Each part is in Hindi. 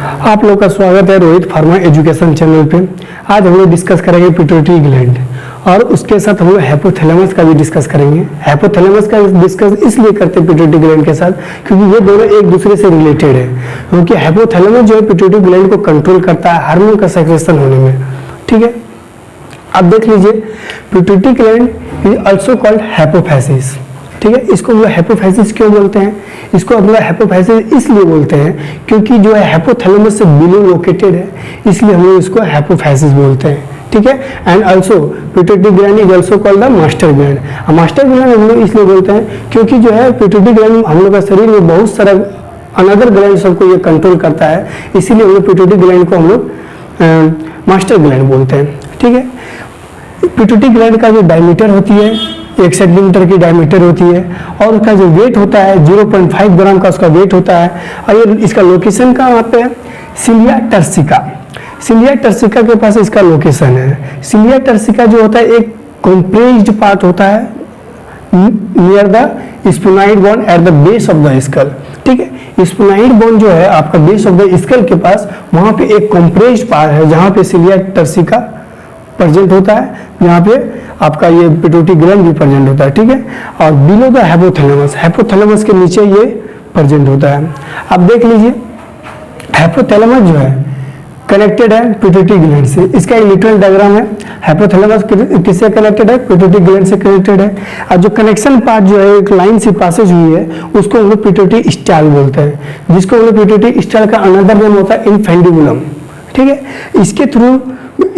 आप लोग का स्वागत है रोहित फार्मा एजुकेशन चैनल पे। आज हम लोग डिस्कस करेंगे पिट्यूटरी ग्लैंड और उसके साथ हम लोग हाइपोथैलेमस का भी डिस्कस करेंगे। हाइपोथैलेमस का डिस्कस इसलिए करते हैं पिट्यूटरी ग्लैंड के साथ क्योंकि ये दोनों एक दूसरे से रिलेटेड है। क्योंकि हाइपोथैलेमस जो है पिट्यूटरी ग्लैंड को कंट्रोल करता है हार्मोन का सेक्रेशन होने में। ठीक है, अब देख लीजिए pituitary gland is also called hypophysis. ठीक है, इसको हम लोग हाइपोफाइसिस क्यों बोलते हैं? इसको हम लोग हाइपोफाइसिस इसलिए बोलते हैं क्योंकि जो है हाइपोथैलेमस से बिलो लोकेटेड है, इसलिए हम लोग इसको हाइपोफाइसिस बोलते हैं। ठीक है, and also pituitary gland is also called the master gland. Master gland हम लोग इसलिए बोलते हैं क्योंकि जो है पिट्यूटरी ग्लैंड हम लोग का शरीर में बहुत सारा अनदर ग्लैंड सबको ये कंट्रोल करता है, इसीलिए हम लोग पिट्यूटरी ग्लैंड को हम लोग मास्टर ग्लैंड बोलते हैं। ठीक है, पिट्यूटरी ग्लैंड का जो डायमीटर होती है 1 सेंटीमीटर की डायमीटर होती है और उसका जो वेट होता है 0.5 ग्राम का उसका वेट होता है। और ये इसका लोकेशन कहाँ पे है? Cilia turcica. सिलिया टर्सिका के पास इसका लोकेशन है। सिलिया टर्सिका जो होता है एक कॉम्प्रेस्ड पार्ट होता है near the sphenoid bone at the base of the skull. ठीक है, स्फिनोइड बोन जो है आपका बेस ऑफ द स्कल के पास, वहां पे एक कॉम्प्रेस्ड पार्ट है जहां पे सिलिया टर्सिका प्रेजेंट होता है, यहाँ पे आपका ये पिट्यूटरी ग्लैंड भी प्रेजेंट होता है। ठीक है, और बिलो द हाइपोथैलेमस, हाइपोथैलेमस के नीचे ये प्रेजेंट होता है। अब देख लीजिए हाइपोथैलेमस जो है कनेक्टेड है पिट्यूटरी ग्लैंड से। इसका एक लिटरल डायग्राम है। हाइपोथैलेमस किससे कनेक्टेड है? पिट्यूटरी ग्लैंड से कनेक्टेड है। और जो कनेक्शन पार्ट जो है एक लाइन से पासेज हुई है उसको हम लोग पिट्यूटरी स्टाइल बोलते हैं, जिसको हम लोग पिट्यूटरी स्टाइल का अनदर नेम होता है इन्फेंडिबुलम। ठीक है, इसके थ्रू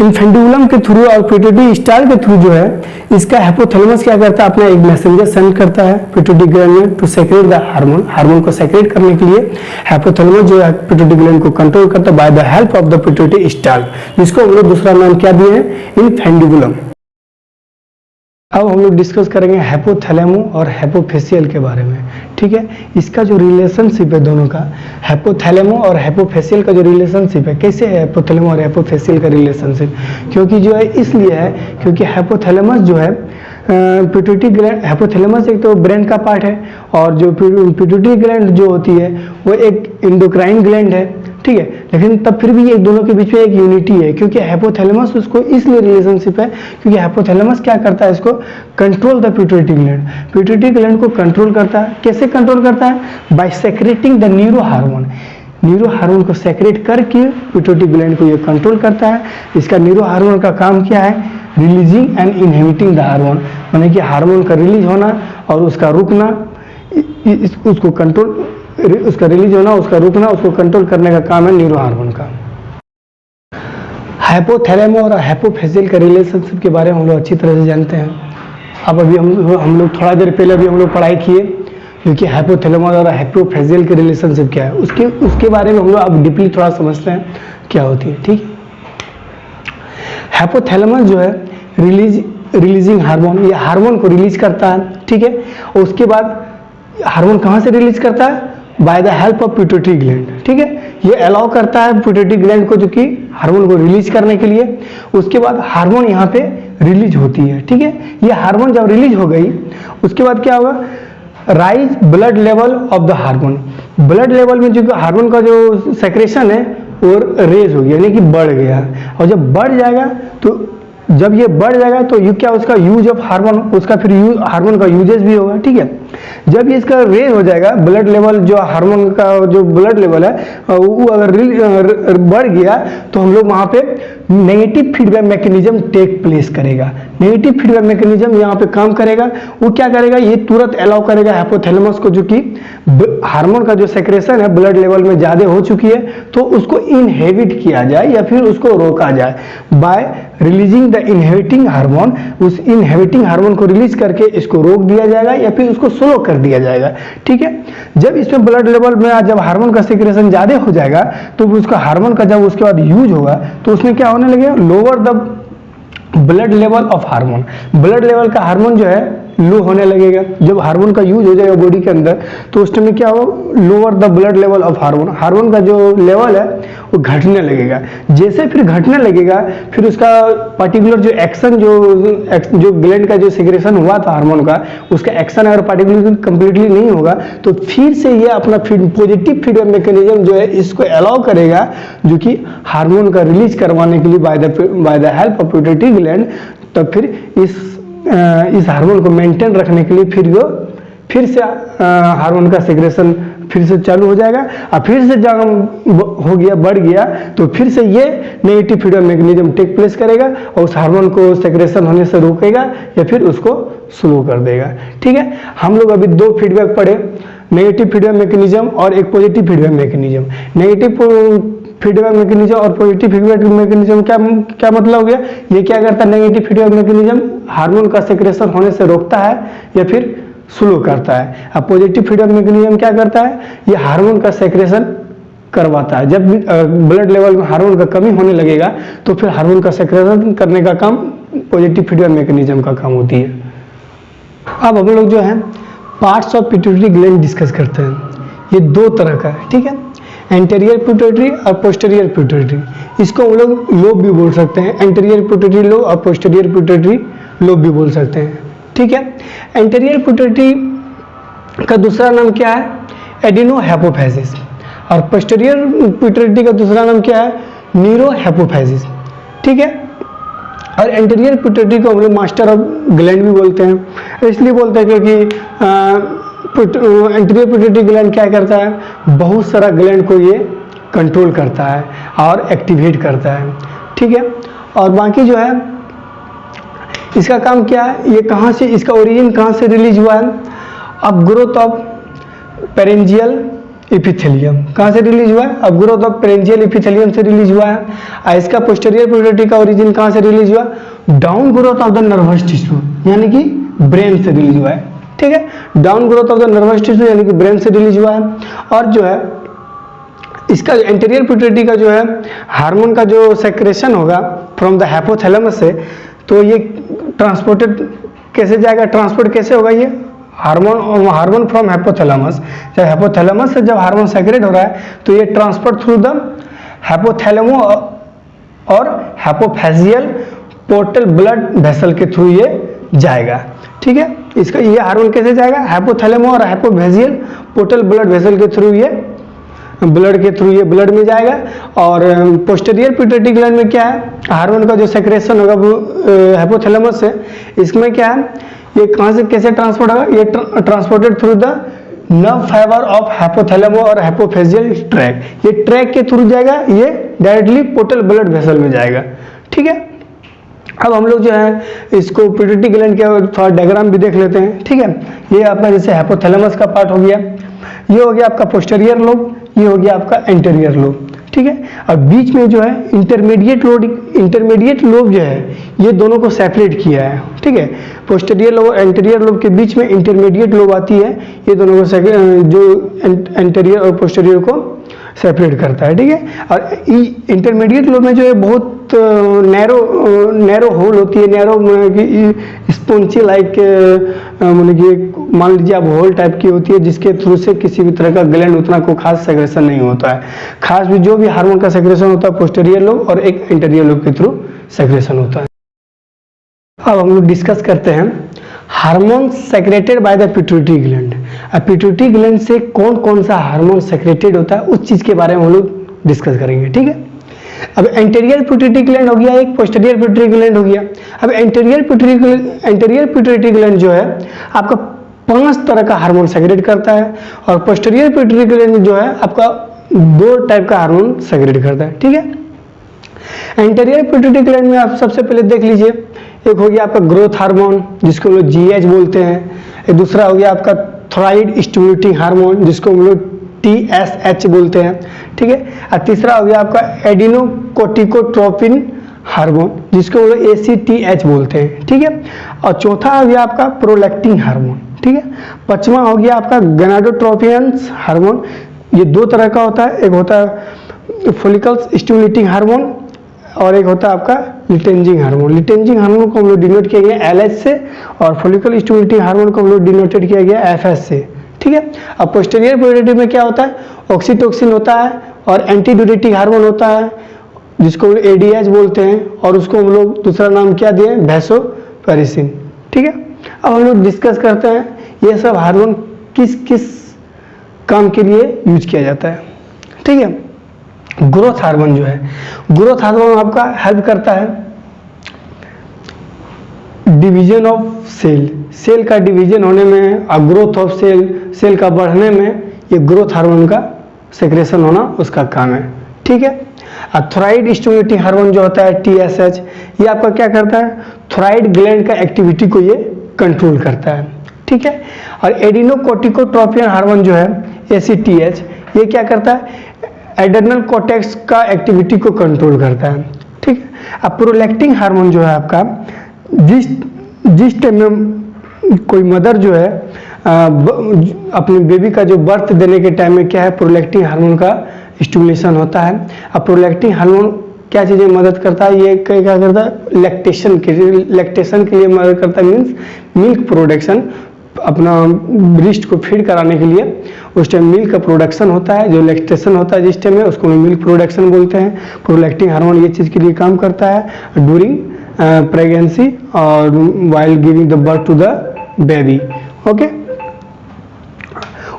इन्फेंडिबुलम के थ्रू और पिट्यूटरी स्टाइल के थ्रू जो है इसका हाइपोथैलेमस क्या करता है? अपना एक मैसेंजर सेंड करता है पिट्यूटरी ग्लैंड में to secrete the hormone. Hormone को सेक्रेट करने के लिए हाइपोथैलेमस जो है पिट्यूटरी ग्लैंड को कंट्रोल करता है by the help of the pituitary style, जिसको हम लोग दूसरा नाम क्या दिए हैं? इन्फेंडिबुलम। अब हम लोग डिस्कस करेंगे हाइपोथैलेमो और हाइपोफेसियल के बारे में। ठीक है, इसका जो रिलेशनशिप है दोनों का, हाइपोथैलेमो और हाइपोफेसियल का जो रिलेशनशिप है, कैसे है हाइपोथैलेमो और हाइपोफेसियल का रिलेशनशिप? क्योंकि जो है इसलिए है क्योंकि हाइपोथैलेमस जो है पिट्यूटरी ग्लैंड, हाइपोथैलेमस एक तो ब्रेन का पार्ट है और जो पिट्यूटरी ग्लैंड जो होती है वो एक एंडोक्राइन ग्लैंड है। ठीक है, लेकिन तब फिर भी ये दोनों के बीच में एक यूनिटी है क्योंकि हाइपोथैलेमस उसको इसलिए रिलेशनशिप है क्योंकि हाइपोथैलेमस क्या करता है? इसको control the pituitary gland. Pituitary gland को कंट्रोल करता है। कैसे कंट्रोल करता है? By secreting the neuro hormone. Neuro hormone को सेक्रेट करके पिट्यूटरी ग्लैंड को ये कंट्रोल करता है। इसका न्यूरो हार्मोन का काम क्या है? Releasing and inhibiting the hormone, यानी कि हार्मोन का रिलीज होना और उसका रुकना, उसको कंट्रोल, उसका रिलीज होना, उसका रुकना, उसको कंट्रोल करने का काम है न्यूरो हार्मोन का। हाइपोथैलेमो और हाइपोफेसियल का रिलेशनशिप के बारे में हम लोग अच्छी तरह से जानते हैं। अब अभी हम लोग थोड़ा देर पहले अभी हम लोग पढ़ाई किए क्योंकि हाइपोथैलेमो और हाइपोफेसियल के रिलेशनशिप क्या है उसके बारे में हम लोग अब डीपली थोड़ा समझते हैं क्या होती है। ठीक है, हाइपोथैलेमस जो है रिलीजिंग हार्मोन, ये हार्मोन को रिलीज करता है। ठीक है, और उसके बाद हार्मोन कहाँ से रिलीज करता है? By the help of pituitary gland. ठीक है, ये अलाउ करता है पिट्यूटरी ग्लैंड को जो कि हार्मोन को रिलीज करने के लिए। उसके बाद हार्मोन यहाँ पे रिलीज होती है। ठीक है, ये हार्मोन जब रिलीज हो गई उसके बाद क्या होगा? Rise blood level of the hormone. Blood level में जो हार्मोन का जो सेक्रेशन है वो रेज हो गया, यानी कि बढ़ गया। और जब बढ़ जाएगा तो जब ये बढ़ जाएगा तो यू क्या उसका यूज ऑफ हार्मोन, उसका फिर हार्मोन का यूजेस भी होगा। ठीक है, जब ये इसका रेज हो जाएगा ब्लड लेवल, जो हार्मोन का जो ब्लड लेवल है वो अगर बढ़ गया तो हम लोग वहाँ पे negative feedback mechanism take place करेगा। नेगेटिव फीडबैक मैकेनिज्म यहाँ पे काम करेगा। वो क्या करेगा? ये तुरंत अलाउ करेगा हाइपोथैलेमस को जो कि हार्मोन का जो सेक्रेशन है ब्लड लेवल में ज़्यादा हो चुकी है तो उसको इनहिबिट किया जाए या फिर उसको रोका जाए bye releasing the inhibiting hormone. उस इनहिबिटिंग हार्मोन को रिलीज करके इसको रोक दिया जाएगा या फिर उसको स्लो कर दिया जाएगा। ठीक है, जब इसमें ब्लड लेवल में जब हार्मोन का सेक्रेशन ज्यादा हो जाएगा तो उसका हार्मोन का जब उसके बाद यूज होगा तो उसमें क्या होने लगेगा? Lower the blood level of hormone. Blood level का हार्मोन जो है लो होने लगेगा। जब हार्मोन का यूज हो जाएगा बॉडी के अंदर तो उस टाइम में क्या होगा? Lower the blood level of hormone. Hormone का जो लेवल है वो घटने लगेगा। जैसे फिर घटने लगेगा, फिर उसका पर्टिकुलर जो एक्शन जो ग्लैंड का जो सिक्रेशन हुआ था हार्मोन का, उसका एक्शन अगर पर्टिकुलर कंप्लीटली नहीं होगा तो फिर से ये अपना पॉजिटिव फीडबैक मैकेनिज्म जो है इसको अलाउ करेगा, जो कि हार्मोन का रिलीज करवाने के लिए by the help of pituitary gland. तो फिर इस हार्मोन को मेंटेन रखने के लिए फिर से हार्मोन का सिक्रेशन फिर से चालू हो जाएगा, और फिर से जब हो गया बढ़ गया तो फिर से ये negative feedback mechanism take place करेगा और उस हार्मोन को सिक्रेशन होने से रोकेगा या फिर उसको स्लो कर देगा। ठीक है, हम लोग अभी दो फीडबैक पढ़े, नेगेटिव फीडबैक मैकेनिज्म और एक positive feedback mechanism. Negative feedback mechanism और पॉजिटिव फीडबैक मैकेनिज्म क्या मतलब हो गया? ये क्या करता है? नेगेटिव फीडबैक मैकेनिज्म हार्मोन का सिक्रेशन होने से रोकता है या फिर स्लो करता है। अब पॉजिटिव फीडबैक मैकेनिज्म क्या करता है? ये हार्मोन का सेक्रेशन करवाता है। जब ब्लड लेवल में हार्मोन का कमी होने लगेगा तो फिर हार्मोन का सेक्रेशन करने का काम पॉजिटिव फीडबैक मैकेनिज्म का काम होती है। अब हम लोग जो है parts of pituitary gland discuss करते हैं। ये दो तरह का है, ठीक है, एंटीरियर पिट्यूटरी और पोस्टीरियर पिट्यूटरी। इसको हम लोग लोब भी बोल सकते हैं, एंटीरियर पिट्यूटरी लोब और पोस्टीरियर पिट्यूटरी लोब भी बोल सकते हैं। ठीक है, एंटीरियर पिट्यूटरी का दूसरा नाम क्या है? एडिनोहाइपोफाइसिस। और पोस्टीरियर पिट्यूटरी का दूसरा नाम क्या है? न्यूरोहाइपोफाइसिस। ठीक है, और एंटीरियर पिट्यूटरी को हम लोग मास्टर ऑफ ग्लैंड भी बोलते हैं। इसलिए बोलते हैं क्योंकि एंटीरियर पिट्यूटरी ग्लैंड क्या करता है? बहुत सारा ग्लैंड को ये कंट्रोल करता है और एक्टिवेट करता है। ठीक है, और बाकी जो है इसका काम क्या है? ये कहाँ से, इसका ओरिजिन कहाँ से रिलीज हुआ है? अब ग्रोथ ऑफ पेरेंजियल एपिथेलियम कहाँ से रिलीज हुआ है? अब ग्रोथ ऑफ पेरेंजियल एपिथेलियम से रिलीज हुआ है। और इसका पोस्टीरियर पिट्यूटरी का ओरिजिन कहाँ से रिलीज हुआ? Down growth of the nervous tissue, यानी कि ब्रेन से रिलीज हुआ है। ठीक है, down growth of the nervous tissue यानी कि ब्रेन से रिलीज हुआ है। और जो है इसका एंटीरियर पिट्यूटरी का जो है हार्मोन का जो सेक्रेशन होगा फ्रॉम द हाइपोथैलेमस से, तो ये ट्रांसपोर्टेड कैसे जाएगा? ट्रांसपोर्ट कैसे होगा? ये हार्मोन फ्रॉम हाइपोथैलेमस, जब हाइपोथैलेमस से जब हार्मोन सेक्रेट हो रहा है तो ये ट्रांसपोर्ट थ्रू द हाइपोथैलेमो और हाइपोफैजियल पोर्टल ब्लड वेसल के थ्रू ये जाएगा। ठीक है, इसका ये हार्मोन कैसे जाएगा? हाइपोथैलेमो और हाइपोफैजियल पोर्टल ब्लड वेसल के थ्रू ये ब्लड में जाएगा। और पोस्टीरियर पिट्यूटरी ग्लैंड में क्या है? हार्मोन का जो सेक्रेशन होगा वो हाइपोथैलेमस से, इसमें क्या है? ये कहाँ से कैसे ट्रांसपोर्ट होगा? ये transported through the nerve fibre of hypothalamo और हाइपोफैजियल ट्रैक। ये ट्रैक के थ्रू जाएगा, ये डायरेक्टली पोर्टल ब्लड वेसल में जाएगा। ठीक है, अब हम लोग जो है इसको पिट्यूटरी ग्लैंड के थोड़ा डायग्राम भी देख लेते हैं। ठीक है, ये आपका जैसे हाइपोथैलेमस का पार्ट हो गया, ये हो गया आपका पोस्टीरियर लोब, ये हो गया आपका एंटीरियर लोब। ठीक है, और बीच में जो है इंटरमीडिएट लोब जो है ये दोनों को सेपरेट किया है। ठीक है, पोस्टीरियर लोब और एंटीरियर लोब के बीच में इंटरमीडिएट लोब आती है, ये दोनों को जो एंटीरियर और पोस्टीरियर को सेपरेट करता है। ठीक है, और इंटरमीडिएट लोब में जो है बहुत नैरो होल होती है, नैरो स्पॉन्जी लाइक मान लीजिए आप होल टाइप की होती है, जिसके थ्रू से किसी भी तरह का ग्लैंड उतना को खास सेक्रेशन नहीं होता है। खास भी जो भी हार्मोन का सेक्रेशन होता है पोस्टीरियर लोब और एक एंटीरियर लोब के थ्रू सेक्रेशन होता है। अब हम लोग डिस्कस करते हैं hormone secreted by the pituitary gland. अब पिट्यूटरी ग्लैंड से कौन कौन सा हार्मोन सेक्रेटेड होता है उस चीज के बारे में हम लोग डिस्कस करेंगे। ठीक है, अब एंटीरियर पिट्यूटरी ग्लैंड हो गया, एक पोस्टीरियर पिट्यूटरी ग्लैंड हो गया। अब एंटीरियर पिट्यूटरी ग्लैंड जो है आपका 5 तरह का हार्मोन सेक्रेट करता है, और पोस्टीरियर पिट्यूटरी ग्लैंड जो है आपका 2 टाइप का हार्मोन सेक्रेट करता है। ठीक है, एंटीरियर पिट्यूटरी ग्लैंड में आप सबसे पहले देख लीजिए, एक हो गया आपका ग्रोथ हार्मोन जिसको हम लोग GH बोलते हैं, एक दूसरा हो गया आपका थायराइड स्टिमुलेटिंग हार्मोन जिसको हम लोग TSH बोलते हैं। ठीक है, और तीसरा हो गया आपका एडिनोकोर्टिकोट्रोपिन हार्मोन जिसको हम लोग ACTH बोलते हैं। ठीक है, और चौथा हो गया आपका प्रोलैक्टिन हार्मोन। ठीक है, पांचवा हो गया आपका गोनाडोट्रोपियंस हार्मोन, ये 2 तरह का होता है, एक होता है फॉलिकल्स स्टिमुलेटिंग हार्मोन और एक होता है आपका लिटेंजिंग हार्मोन। लिटेंजिंग हार्मोन को हम लोग डिनोट किया गया LH से, और फॉलिकल स्टिमुलेटिंग हार्मोन को हम लोग डिनोटेड किया गया FS से। ठीक है, अब पोस्टीरियर पिट्यूटरी में क्या होता है? ऑक्सीटोसिन होता है और एंटी ड्यूरेटिक हार्मोन होता है जिसको एडीएच बोलते हैं, और उसको हम लोग दूसरा नाम क्या दिए, वैसोप्रेसिन। ठीक है, अब हम लोग डिस्कस करते हैं ये सब हार्मोन किस किस काम के लिए यूज किया जाता है। ठीक है, ग्रोथ हार्मोन जो है, ग्रोथ हार्मोन आपका हेल्प करता है डिवीजन ऑफ सेल, सेल का डिवीजन होने में और ग्रोथ ऑफ सेल, सेल का बढ़ने में ये ग्रोथ हार्मोन का सेक्रेशन होना उसका काम है। ठीक है, थायराइड स्टिमुलेटिंग हार्मोन जो होता है TSH, ये आपका क्या करता है, थायराइड ग्लैंड का एक्टिविटी को ये कंट्रोल करता है। ठीक है, और एडिनोकोर्टिकोट्रोपियन हार्मोन जो है ACTH, ये क्या करता है, एड्रेनल कॉर्टेक्स का एक्टिविटी को कंट्रोल करता है। ठीक है, अब प्रोलैक्टिन हार्मोन जो है आपका, जिस टाइम में कोई मदर जो है अपने बेबी का जो बर्थ देने के टाइम में क्या है, प्रोलैक्टिन हार्मोन का स्टिमुलेशन होता है। अब प्रोलैक्टिन हार्मोन क्या चीज़ें मदद करता है, ये क्या करता है, लैक्टेशन के लिए मदद करता है, मीन्स मिल्क प्रोडक्शन, अपना ब्रेस्ट को फीड कराने के लिए उस टाइम मिल्क का प्रोडक्शन होता है, जो लैक्टेशन होता है जिस टाइम में, उसको मिल्क प्रोडक्शन बोलते हैं। प्रोलैक्टिन हार्मोन ये चीज़ के लिए काम करता है ड्यूरिंग प्रेगनेंसी और while giving the birth to the baby. Okay,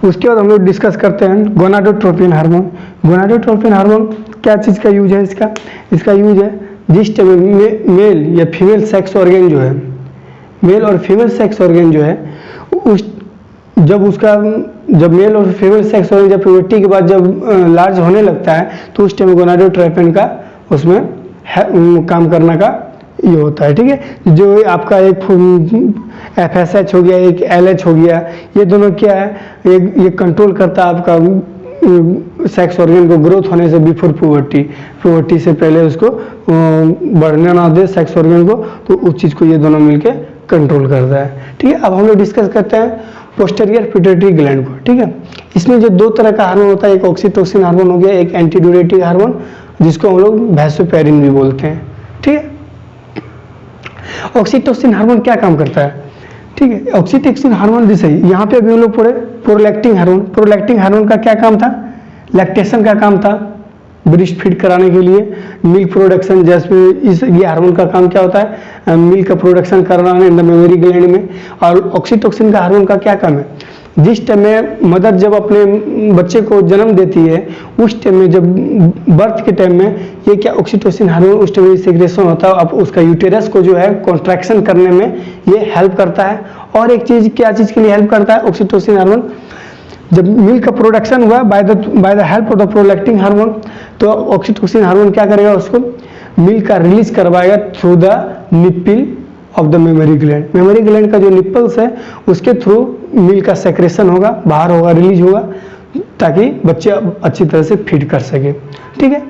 उसके बाद हम लोग डिस्कस करते हैं गोनाडोट्रोपिन हार्मोन। गोनाडोट्रोपिन हार्मोन क्या चीज़ का यूज है, इसका यूज है जिस टाइम मेल या फीमेल सेक्स ऑर्गन जो है, मेल और फीमेल सेक्स ऑर्गन जो है, उस जब मेल और फीमेल सेक्स ऑर्गन जब प्यूबर्टी के बाद जब लार्ज होने लगता है, तो उस टाइम गोनाडोट्रोपिन का उसमें काम करने का ये होता है। ठीक है, जो आपका एक FSH हो गया, एक LH हो गया, ये दोनों क्या है, ये कंट्रोल करता है आपका सेक्स ऑर्गन को ग्रोथ होने से बिफोर पुबर्टी से पहले उसको बढ़ने ना दे सेक्स ऑर्गन को, तो उस चीज़ को ये दोनों मिलके कंट्रोल करता है। ठीक है, अब हम लोग डिस्कस करते हैं पोस्टीरियर पिट्यूटरी ग्लैंड को। ठीक है, इसमें जो दो तरह का हार्मोन होता है, एक ऑक्सीटोसिन हार्मोन हो गया, एक एंटी ड्यूरेटिक हार्मोन जिसको हम लोग वैसोपेरिन भी बोलते हैं। ठीक है, ऑक्सीटोसिन हार्मोन क्या काम करता है, ठीक है, ऑक्सीटोसिन हार्मोन जैसे यहाँ पे अभी हम लोग पढ़े प्रोलैक्टिन हार्मोन, प्रोलैक्टिन हार्मोन का क्या काम था, लैक्टेशन का काम था, ब्रेस्ट फीड कराने के लिए, मिल्क प्रोडक्शन, जैसे ये हार्मोन का काम क्या होता है, मिल्क का प्रोडक्शन कराना इन द मेमोरी ग्लैंड में। और ऑक्सीटोसिन का हार्मोन का क्या काम है, जिस टाइम में मदर जब अपने बच्चे को जन्म देती है, उस टाइम में जब बर्थ के टाइम में ये क्या ऑक्सीटोसिन हार्मोन उस टाइम में सिक्रेशन होता है, अब उसका यूटेरस को जो है कॉन्ट्रैक्शन करने में ये हेल्प करता है। और एक चीज़ क्या चीज़ के लिए हेल्प करता है ऑक्सीटोसिन हार्मोन, जब मिल्क का प्रोडक्शन हुआ by the help of the prolactin hormone, तो ऑक्सीटोसिन हार्मोन क्या करेगा, उसको मिल्क का रिलीज करवाएगा through the nipple of the memory gland. Memory gland का जो निप्पल्स है उसके थ्रू मिल्क का सेक्रेशन होगा, बाहर होगा, रिलीज होगा, ताकि बच्चे अच्छी तरह से फीड कर सके। ठीक है,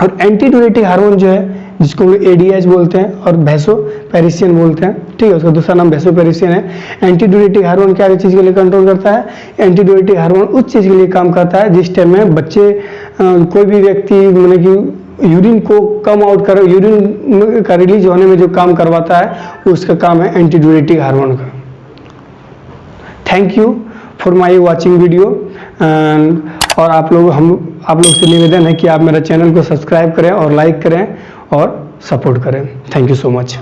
और एंटी ड्यूरेटिक हार्मोन जो है जिसको हम ADH बोलते हैं और वैसोपेरिसिन बोलते हैं। ठीक है, उसका दूसरा नाम वैसोपेरिसिन है। एंटी ड्यूरेटिक हार्मोन क्या चीज़ के लिए कंट्रोल करता है, एंटी ड्यूरेटिक हार्मोन उस चीज़ के लिए काम करता है जिस टाइम में बच्चे कोई भी व्यक्ति मतलब कि यूरिन को कम आउट कर, यूरिन का रिलीज होने में जो काम करवाता है उसका काम है एंटी ड्यूरेटिक हार्मोन का। Thank you for my watching video. और आप लोग से निवेदन है कि आप मेरा चैनल को सब्सक्राइब करें और लाइक करें और सपोर्ट करें। Thank you so much.